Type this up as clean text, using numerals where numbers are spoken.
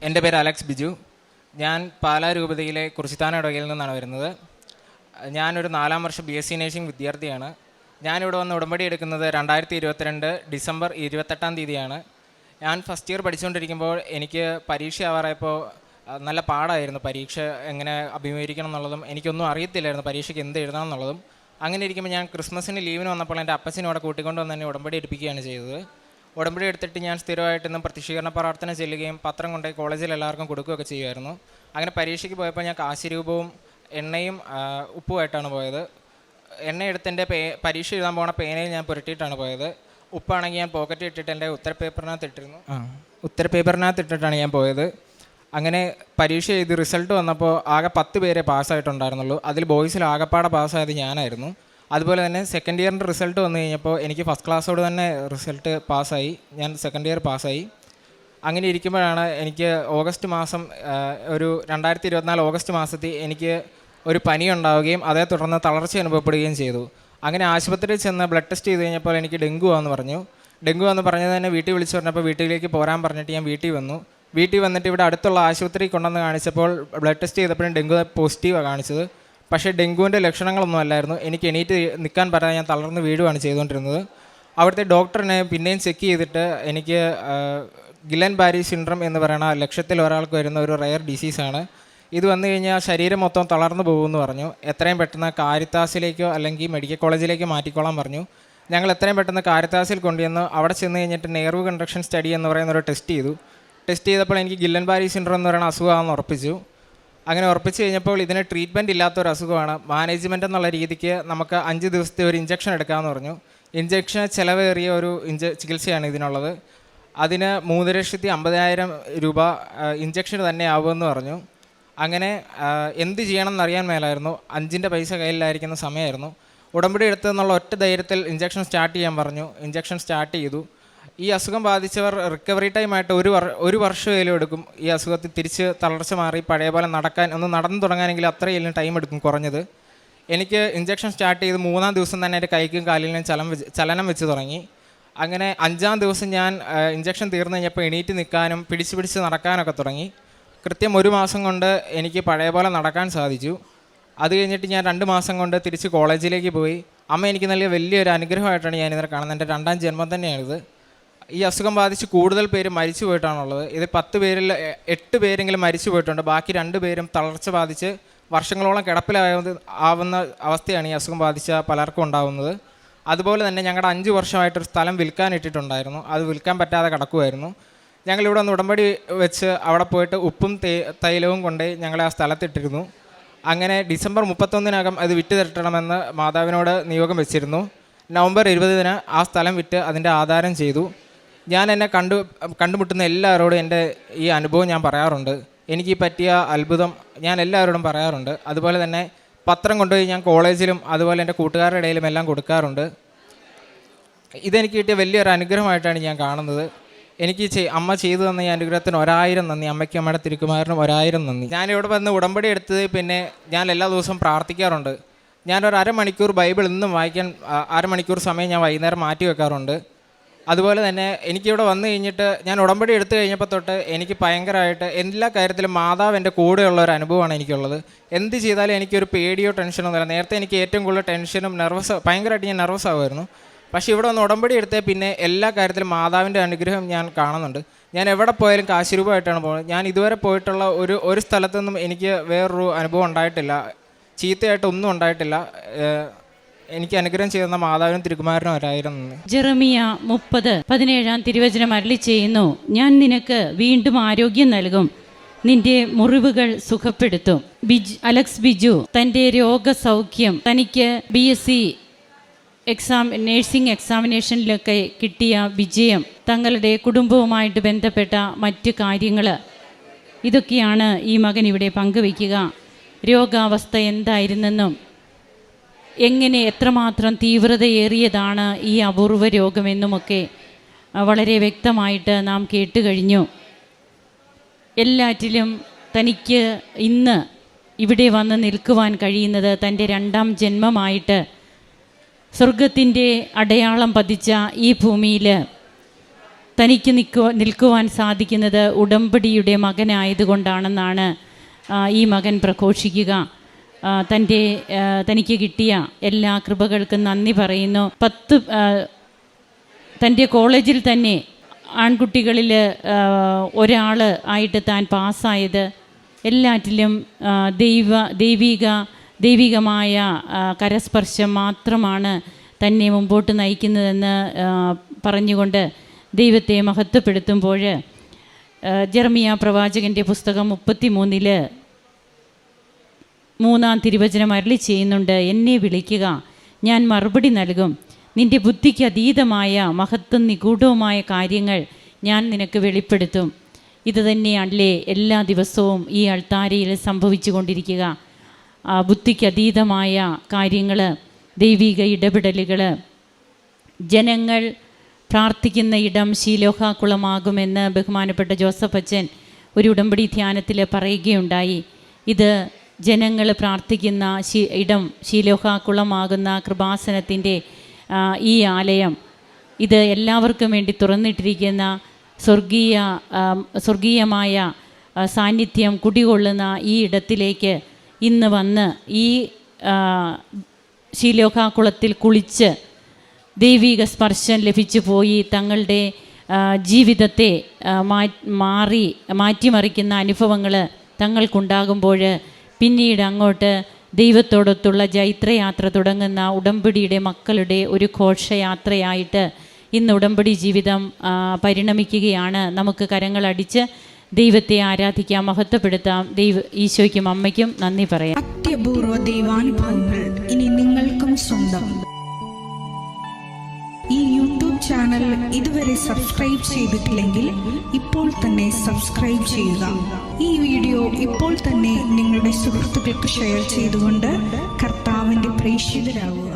എൻ്റെ പേര് അലക്സ് ബിജു. ഞാൻ പാലാ രൂപതയിലെ കുറിച്ചിത്താനം ഇടവകയിൽ നിന്നാണ് വരുന്നത്. ഞാനൊരു 4ാം വർഷ BSc നേഴ്സിംഗ് വിദ്യാർത്ഥിയാണ്. ഞാനിവിടെ വന്ന് ഉടമ്പടി എടുക്കുന്നത് 2022 ഡിസംബർ 28-ാം തീയതിയാണ്. ഞാൻ ഫസ്റ്റ് ഇയർ പഠിച്ചുകൊണ്ടിരിക്കുമ്പോൾ എനിക്ക് പരീക്ഷ ആവാറായപ്പോൾ നല്ല പാടായിരുന്നു. പരീക്ഷ എങ്ങനെ അഭിമുഖീകരിക്കണം എന്നുള്ളതും എനിക്കൊന്നും അറിയത്തില്ലായിരുന്നു, പരീക്ഷയ്ക്ക് എന്ത് എഴുതണം എന്നുള്ളതും. അങ്ങനെ ഇരിക്കുമ്പോൾ ഞാൻ ക്രിസ്മസിന് ലീവിന് വന്നപ്പോൾ എൻ്റെ അപ്പച്ചനോടെ കൂട്ടിക്കൊണ്ട് വന്ന് തന്നെ ഉടമ്പടി എടുപ്പിക്കുകയാണ് ചെയ്തത്. ഉടമ്പടി എടുത്തിട്ട് ഞാൻ സ്ഥിരമായിട്ടൊന്നും പ്രത്യക്ഷീകരണ പ്രാർത്ഥന ചെല്ലുകയും പത്രം കൊണ്ടുപോയി കോളേജിൽ എല്ലാവർക്കും കൊടുക്കുകയൊക്കെ ചെയ്യുമായിരുന്നു. അങ്ങനെ പരീക്ഷയ്ക്ക് പോയപ്പോൾ ഞാൻ കാശിരൂപവും എണ്ണയും ഉപ്പുമായിട്ടാണ് പോയത്. എണ്ണ എടുത്ത് എൻ്റെ പരീക്ഷ എഴുതാൻ പോകുന്ന പേനയിൽ ഞാൻ പുരട്ടിയിട്ടാണ് പോയത്. ഉപ്പാണെങ്കിൽ ഞാൻ പോക്കറ്റ് ഇട്ടിട്ട് എൻ്റെ ഉത്തരപേപ്പറിനകത്ത് ഇട്ടിട്ടാണ് ഞാൻ പോയത്. അങ്ങനെ പരീക്ഷ എഴുതി റിസൾട്ട് വന്നപ്പോൾ ആകെ 10 പേരെ പാസ്സായിട്ടുണ്ടായിരുന്നുള്ളൂ. അതിൽ ബോയ്സിൽ ആകെപ്പാടെ പാസ്സായത് ഞാനായിരുന്നു. അതുപോലെ തന്നെ സെക്കൻഡ് ഇയറിൻ്റെ റിസൾട്ട് വന്നു കഴിഞ്ഞപ്പോൾ എനിക്ക് ഫസ്റ്റ് ക്ലാസ്സോട് തന്നെ റിസൾട്ട് പാസ്സായി. ഞാൻ സെക്കൻഡ് ഇയർ പാസ്സായി. അങ്ങനെ ഇരിക്കുമ്പോഴാണ് എനിക്ക് ഓഗസ്റ്റ് മാസം ഒരു 2024 ഓഗസ്റ്റ് മാസത്തിൽ എനിക്ക് ഒരു പനി ഉണ്ടാവുകയും അതേ തുടർന്ന് തളർച്ച അനുഭവപ്പെടുകയും ചെയ്തു. അങ്ങനെ ആശുപത്രിയിൽ ചെന്ന് ബ്ലഡ് ടെസ്റ്റ് ചെയ്ത് കഴിഞ്ഞപ്പോൾ എനിക്ക് ഡെങ്കു ആണെന്ന് പറഞ്ഞു. ഡെങ്കു എന്ന് പറഞ്ഞത് തന്നെ വീട്ടിൽ വിളിച്ചു പറഞ്ഞപ്പോൾ വീട്ടിലേക്ക് പോരാൻ പറഞ്ഞിട്ട് ഞാൻ വീട്ടിൽ വന്നു. വീട്ടിൽ വന്നിട്ട് ഇവിടെ അടുത്തുള്ള ആശുപത്രി കൊണ്ടുവന്ന് കാണിച്ചപ്പോൾ ബ്ലഡ് ടെസ്റ്റ് ചെയ്തപ്പോഴും ഡെങ്കു പോസിറ്റീവാണ് കാണിച്ചത്. പക്ഷേ ഡെങ്കുവിൻ്റെ ലക്ഷണങ്ങളൊന്നും അല്ലായിരുന്നു. എനിക്ക് എണീറ്റ് നിൽക്കാൻ പറയാൻ ഞാൻ തളർന്ന് വീഴുകയാണ് ചെയ്തുകൊണ്ടിരുന്നത്. അവിടുത്തെ ഡോക്ടറിനെ പിന്നെയും ചെക്ക് ചെയ്തിട്ട് എനിക്ക് ഗില്ലൻ ബാരി സിൻഡ്രം എന്ന് പറയുന്ന 1,00,000 ഒരാൾക്ക് വരുന്ന ഒരു റെയർ ഡിസീസാണ്. ഇത് വന്നു കഴിഞ്ഞാൽ ശരീരം മൊത്തം തളർന്നു പോകുമെന്ന് പറഞ്ഞു. എത്രയും പെട്ടെന്ന് കാരിത്താസിലേക്കോ അല്ലെങ്കിൽ മെഡിക്കൽ കോളേജിലേക്കോ മാറ്റിക്കോളാൻ പറഞ്ഞു. ഞങ്ങൾ എത്രയും പെട്ടെന്ന് കാരിത്താസിൽ കൊണ്ടുവന്ന് അവിടെ ചെന്ന് കഴിഞ്ഞിട്ട് നെർവ് കണ്ടക്ഷൻ സ്റ്റഡി എന്ന് പറയുന്ന ഒരു ടെസ്റ്റ് ചെയ്തു. ടെസ്റ്റ് ചെയ്തപ്പോൾ എനിക്ക് ഗില്ലൻ ബാരി സിൻഡ്രം എന്ന് പറയുന്ന അസുഖമാണെന്ന് ഉറപ്പിച്ചു. അങ്ങനെ ഉറപ്പിച്ച് കഴിഞ്ഞപ്പോൾ ഇതിന് ട്രീറ്റ്മെൻറ്റ് ഇല്ലാത്തൊരു അസുഖമാണ്. മാനേജ്മെൻ്റ് എന്നുള്ള രീതിക്ക് നമുക്ക് 5 ദിവസത്തെ ഒരു ഇഞ്ചക്ഷൻ എടുക്കാമെന്ന് പറഞ്ഞു. ഇഞ്ചക്ഷൻ ചിലവേറിയ ഒരു ചികിത്സയാണ് ഇതിനുള്ളത്. അതിന് 3,50,000 രൂപ ഇഞ്ചക്ഷൻ തന്നെ ആവുമെന്ന് പറഞ്ഞു. അങ്ങനെ എന്ത് ചെയ്യണം എന്നറിയാൻ മേലായിരുന്നു. 5ൻ്റെ പൈസ കയ്യിലായിരിക്കുന്ന സമയമായിരുന്നു. ഉടമ്പടി എടുത്തെന്നുള്ള ഒറ്റ ധൈര്യത്തിൽ ഇഞ്ചക്ഷൻ സ്റ്റാർട്ട് ചെയ്യാൻ പറഞ്ഞു. ഇഞ്ചക്ഷൻ സ്റ്റാർട്ട് ചെയ്തു. ഈ അസുഖം ബാധിച്ചവർ റിക്കവറി ടൈമായിട്ട് ഒരു വർഷമേലും എടുക്കും. ഈ അസുഖത്തിൽ തിരിച്ച് തളർച്ച മാറി പഴയ പോലെ നടന്നു തുടങ്ങാനെങ്കിൽ അത്രയെങ്കിലും ടൈം എടുക്കും കുറഞ്ഞത്. എനിക്ക് ഇഞ്ചക്ഷൻ സ്റ്റാർട്ട് ചെയ്ത് 3-ാം ദിവസം തന്നെ എൻ്റെ കൈക്കും കാലിലും ചലനം വെച്ച് തുടങ്ങി. അങ്ങനെ 5-ാം ദിവസം ഞാൻ ഇഞ്ചക്ഷൻ തീർന്നു കഴിഞ്ഞപ്പോൾ എണീറ്റ് നിൽക്കാനും പിടിച്ച് നടക്കാനൊക്കെ തുടങ്ങി. കൃത്യം 1 മാസം കൊണ്ട് എനിക്ക് പഴയ പോലെ നടക്കാൻ സാധിച്ചു. അത് കഴിഞ്ഞിട്ട് ഞാൻ 2 മാസം കൊണ്ട് തിരിച്ച് കോളേജിലേക്ക് പോയി. അമ്മ എനിക്ക് നൽകിയ വലിയൊരു അനുഗ്രഹമായിട്ടാണ് ഞാനിതിനെ കാണുന്നത്. എൻ്റെ 2ാം ജന്മം തന്നെയാണിത്. ഈ അസുഖം ബാധിച്ച് കൂടുതൽ പേര് മരിച്ചു പോയിട്ടാണുള്ളത്. ഇത് 10 പേരിൽ 8 പേരെങ്കിലും മരിച്ചു പോയിട്ടുണ്ട്. ബാക്കി 2 പേരും തളർച്ച ബാധിച്ച് വർഷങ്ങളോളം കിടപ്പിലാവുന്ന അവസ്ഥയാണ് ഈ അസുഖം ബാധിച്ച പലർക്കും ഉണ്ടാകുന്നത്. അതുപോലെ തന്നെ ഞങ്ങളുടെ 5 വർഷമായിട്ടൊരു സ്ഥലം വിൽക്കാൻ ഇട്ടിട്ടുണ്ടായിരുന്നു. അത് വിൽക്കാൻ പറ്റാതെ കിടക്കുമായിരുന്നു. ഞങ്ങളിവിടെ ഒന്ന് ഉടമ്പടി വെച്ച് അവിടെ പോയിട്ട് ഉപ്പും തൈലവും കൊണ്ട് ഞങ്ങളെ ആ സ്ഥലത്തിട്ടിരുന്നു. അങ്ങനെ ഡിസംബർ 31-നകം അത് വിറ്റ് തരണമെന്ന് മാതാവിനോട് നിയോഗം വെച്ചിരുന്നു. നവംബർ 20-ന് ആ സ്ഥലം വിറ്റ് അതിൻ്റെ ആധാരം ചെയ്തു. ഞാൻ എന്നെ കണ്ടുമുട്ടുന്ന എല്ലാവരോടും എൻ്റെ ഈ അനുഭവം ഞാൻ പറയാറുണ്ട്. എനിക്ക് പറ്റിയ അത്ഭുതം ഞാൻ എല്ലാവരോടും പറയാറുണ്ട്. അതുപോലെ തന്നെ പത്രം കൊണ്ടുപോയി ഞാൻ കോളേജിലും അതുപോലെ എൻ്റെ കൂട്ടുകാരുടെ ഇടയിലും എല്ലാം കൊടുക്കാറുണ്ട്. ഇതെനിക്ക് കിട്ടിയ വലിയൊരു അനുഗ്രഹമായിട്ടാണ് ഞാൻ കാണുന്നത്. എനിക്ക് അമ്മ ചെയ്തു തന്ന ഈ അനുഗ്രഹത്തിന് 1000 നന്ദി. അമ്മയ്ക്കും അമ്മയുടെ തിരുക്കുമാരനും 1000 നന്ദി. ഞാനിവിടെ വന്ന് ഉടമ്പടി എടുത്തത് പിന്നെ ഞാൻ എല്ലാ ദിവസവും പ്രാർത്ഥിക്കാറുണ്ട്. ഞാനൊരു അരമണിക്കൂർ ബൈബിൾ ഇന്നും വായിക്കാൻ അരമണിക്കൂർ സമയം ഞാൻ വൈകുന്നേരം മാറ്റി വെക്കാറുണ്ട്. അതുപോലെ തന്നെ എനിക്കിവിടെ വന്നു കഴിഞ്ഞിട്ട് ഞാൻ ഉടമ്പടി എടുത്തു കഴിഞ്ഞപ്പോൾ തൊട്ട് എനിക്ക് ഭയങ്കരമായിട്ട് എല്ലാ കാര്യത്തിലും മാതാവ് എൻ്റെ കൂടെയുള്ള ഒരു അനുഭവമാണ് എനിക്കുള്ളത്. എന്ത് ചെയ്താലും എനിക്കൊരു പേടിയോ ടെൻഷനോ ഒന്നുമില്ല. നേരത്തെ എനിക്ക് ഏറ്റവും കൂടുതൽ ടെൻഷനും ഭയങ്കരമായിട്ട് ഞാൻ നെർവസ് ആകുമായിരുന്നു. പക്ഷേ ഇവിടെ ഒന്ന് ഉടമ്പടി എടുത്തേ പിന്നെ എല്ലാ കാര്യത്തിലും മാതാവിൻ്റെ അനുഗ്രഹം ഞാൻ കാണുന്നുണ്ട്. ഞാൻ എവിടെ പോയാലും കാശിരൂപമായിട്ടാണ് പോകുന്നത്. ഞാൻ ഇതുവരെ പോയിട്ടുള്ള ഒരു സ്ഥലത്തൊന്നും എനിക്ക് വേറൊരു അനുഭവം ഉണ്ടായിട്ടില്ല. ചീത്തയായിട്ടൊന്നും ഉണ്ടായിട്ടില്ല. എനിക്ക് അനുഗ്രഹം ചെയ്യുന്ന മാതാവിനും തിരുക്കുമാരനും 1000 നന്ദി. ജെറമിയ 30:17 തിരുവചനം അരുളി ചെയ്യുന്നു, ഞാൻ നിനക്ക് വീണ്ടും ആരോഗ്യം നൽകും, നിന്റെ മുറിവുകൾ സുഖപ്പെടുത്തും. അലക്സ് ബിജു തൻ്റെ രോഗസൗഖ്യം തനിക്ക് BSc നേഴ്സിംഗ് എക്സാമിനേഷനിലൊക്കെ കിട്ടിയ വിജയം, തങ്ങളുടെ കുടുംബവുമായിട്ട് ബന്ധപ്പെട്ട മറ്റ് കാര്യങ്ങൾ, ഇതൊക്കെയാണ് ഈ മകൻ ഇവിടെ പങ്കുവയ്ക്കുക. രോഗാവസ്ഥ എന്തായിരുന്നെന്നും എങ്ങനെ എത്രമാത്രം തീവ്രതയേറിയതാണ് ഈ അപൂർവ രോഗമെന്നുമൊക്കെ വളരെ വ്യക്തമായിട്ട് നാം കേട്ട് കഴിഞ്ഞു. എല്ലാറ്റിലും തനിക്ക് ഇന്ന് ഇവിടെ വന്ന് നിൽക്കുവാൻ കഴിയുന്നത് തൻ്റെ 2ാം ജന്മമായിട്ട് സ്വർഗത്തിൻ്റെ അടയാളം പതിച്ച ഈ ഭൂമിയിൽ തനിക്ക് നിൽക്കുവാൻ സാധിക്കുന്നത് ഉടമ്പടിയുടെ മകനായതുകൊണ്ടാണെന്നാണ് ഈ മകൻ പ്രഘോഷിക്കുക. തനിക്ക് കിട്ടിയ എല്ലാ കൃപകൾക്കും നന്ദി പറയുന്നു. തൻ്റെ കോളേജിൽ തന്നെ ആൺകുട്ടികളിൽ ഒരാൾ ആയിട്ട് താൻ പാസ്സായത് എല്ലാറ്റിലും ദൈവികമായ കരസ്പർശം മാത്രമാണ് തന്നെ മുമ്പോട്ട് നയിക്കുന്നതെന്ന് പറഞ്ഞുകൊണ്ട് ദൈവത്തെ മഹത്വപ്പെടുത്തുമ്പോൾ ജെറമിയ പ്രവാചകൻ്റെ പുസ്തകം 33 3-ാം തിരുവചനം അരുളി ചെയ്യുന്നുണ്ട്, എന്നെ വിളിക്കുക, ഞാൻ മറുപടി നൽകും. നിൻ്റെ ബുദ്ധിക്ക് അതീതമായ മഹത്വം നിഗൂഢവുമായ കാര്യങ്ങൾ ഞാൻ നിനക്ക് വെളിപ്പെടുത്തും. ഇത് തന്നെയല്ലേ എല്ലാ ദിവസവും ഈ അൾത്താരയിൽ സംഭവിച്ചു കൊണ്ടിരിക്കുക. ബുദ്ധിക്ക് അതീതമായ കാര്യങ്ങൾ, ദൈവിക ഇടപെടലുകൾ. ജനങ്ങൾ പ്രാർത്ഥിക്കുന്ന ഇടം ശീലോഹാകുളമാകുമെന്ന് ബഹുമാനപ്പെട്ട ജോസഫ് അച്ഛൻ ഒരു ഉടമ്പടി ധ്യാനത്തിൽ പറയുകയുണ്ടായി. ഇത് ജനങ്ങൾ പ്രാർത്ഥിക്കുന്ന ഇടം ശീലോഹാകുളമാകുന്ന കൃപാസനത്തിൻ്റെ ഈ ആലയം, ഇത് എല്ലാവർക്കും വേണ്ടി തുറന്നിട്ടിരിക്കുന്ന സ്വർഗീയമായ സാന്നിധ്യം കുടികൊള്ളുന്ന ഈ ഇടത്തിലേക്ക് ഇന്ന് വന്ന് ഈ ശീലോഹാകുളത്തിൽ കുളിച്ച് ദൈവിക സ്പർശം ലഭിച്ചു പോയി തങ്ങളുടെ ജീവിതത്തെ മാറ്റിമറിക്കുന്ന അനുഭവങ്ങൾ തങ്ങൾക്കുണ്ടാകുമ്പോൾ പിന്നീട് അങ്ങോട്ട് ദൈവത്തോടൊത്തുള്ള ജൈത്രയാത്ര തുടങ്ങുന്ന ഉടമ്പടിയുടെ മക്കളുടെ ഒരു ഘോഷയാത്രയായിട്ട് ഇന്ന് ഉടമ്പടി ജീവിതം പരിണമിക്കുകയാണ്. നമുക്ക് കരങ്ങളടിച്ച് ദൈവത്തെ ആരാധിക്കാം, മഹത്വപ്പെടുത്താം. ഈശോയ്ക്കും അമ്മയ്ക്കും നന്ദി പറയാം. അത്യപൂർവ ദൈവാനുഭവങ്ങൾ ഇനി നിങ്ങൾക്കും സ്വന്തം. ഈ യൂട്യൂബ് ചാനൽ ഇതുവരെ സബ്സ്ക്രൈബ് ചെയ്തിട്ടില്ലെങ്കിൽ ഇപ്പോൾ തന്നെ സബ്സ്ക്രൈബ് ചെയ്യുക. ഈ വീഡിയോ ഇപ്പോൾ തന്നെ നിങ്ങളുടെ സുഹൃത്തുക്കൾക്ക് ഷെയർ ചെയ്തുകൊണ്ട് കർത്താവിൻ്റെ പ്രേക്ഷിതരാകുക.